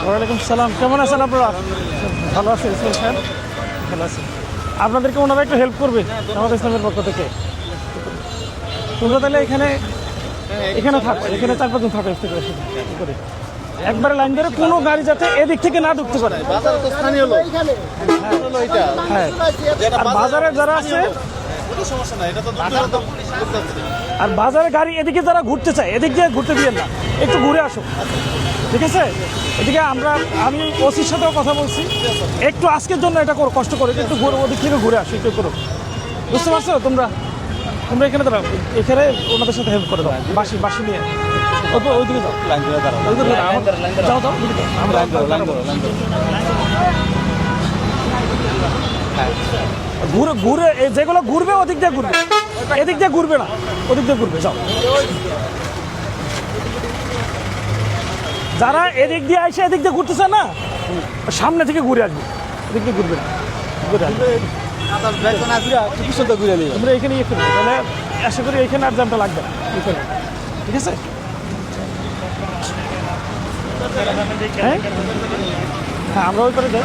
ওয়ালাইকুম সালাম। কেমন আছেন আপনারা? ভালো আছেন ইসমাইল সাহেব? ভালো আছেন। আপনাদেরকে ওনারা একটু হেল্প করবে জামাত ইসলামের পক্ষ থেকে। তোমরা তাহলে এখানে থাকো, এখানে 4-5 জন থাকো ইফতার করে। একবারে লাইন ধরে কোনো গাড়ি যাতে এদিক থেকে না ঢুকতে পারে। হ্যাঁ, আর বাজারে যারা আছে, আর বাজারে গাড়ি এদিকে যারা ঘুরতে চায় এদিক দিয়ে ঘুরতে দিয়েন না, একটু ঘুরে আসো, ঠিক আছে? এদিকে আমি ওসির সাথেও কথা বলছি, একটু আজকের জন্য এটা করো, কষ্ট করে একটু ঘুরে ওদিক থেকে ঘুরে আসো, একটু করো। বুঝতে পারছো? তোমরা এখানে দাঁড়াও, এখানে ওনাদের সাথে হেল্প করে দাও। বাসি নিয়ে ওইদিকে যাও, যাও যাও, ঘুরে যেগুলো ঘুরবে ওদিক দিয়ে ঘুরবে, এদিক দিয়ে ঘুরবে না, ওদিক দিয়ে ঘুরবে। যাও, যারা এদিক দিয়ে আসে এদিক দিয়ে ঘুরতেছে না, সামনে থেকে ঘুরে আসবে, এদিক দিয়ে ঘুরবে না, ঘুরে আসবে। তোমরা এখানে ইয়ে করবে, তাহলে আশা করি এখানে আর জ্যামটা লাগবে না, ঠিক আছে? হ্যাঁ, আমরা ওই করে যাই।